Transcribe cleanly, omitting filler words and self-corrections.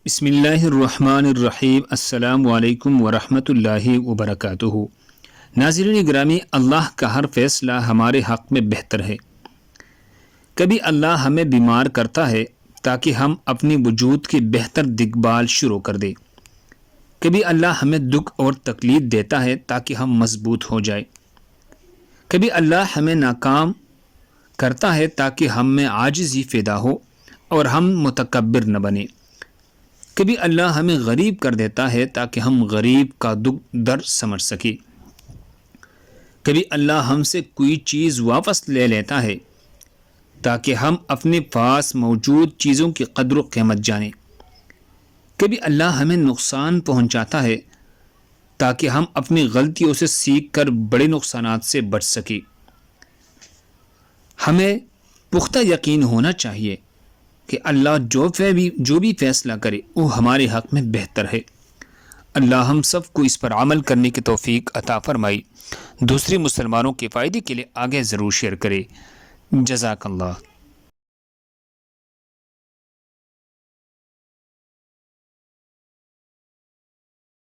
بسم اللہ الرحمن الرحیم۔ السلام علیکم ورحمۃ اللہ وبرکاتہ۔ ناظرین گرامی، اللہ کا ہر فیصلہ ہمارے حق میں بہتر ہے۔ کبھی اللہ ہمیں بیمار کرتا ہے تاکہ ہم اپنی وجود کی بہتر دیکھ بھال شروع کر دیں۔ کبھی اللہ ہمیں دکھ اور تکلیف دیتا ہے تاکہ ہم مضبوط ہو جائیں۔ کبھی اللہ ہمیں ناکام کرتا ہے تاکہ ہم میں عاجزی پیدا ہو اور ہم متکبر نہ بنیں۔ کبھی اللہ ہمیں غریب کر دیتا ہے تاکہ ہم غریب کا دکھ درد سمجھ سکیں۔ کبھی اللہ ہم سے کوئی چیز واپس لے لیتا ہے تاکہ ہم اپنے پاس موجود چیزوں کی قدر و قیمت جانیں۔ کبھی اللہ ہمیں نقصان پہنچاتا ہے تاکہ ہم اپنی غلطیوں سے سیکھ کر بڑے نقصانات سے بچ سکیں۔ ہمیں پختہ یقین ہونا چاہیے کہ اللہ جو بھی فیصلہ کرے وہ ہمارے حق میں بہتر ہے۔ اللہ ہم سب کو اس پر عمل کرنے کی توفیق عطا فرمائی۔ دوسرے مسلمانوں کے فائدے کے لیے آگے ضرور شیئر کرے۔ جزاک اللہ۔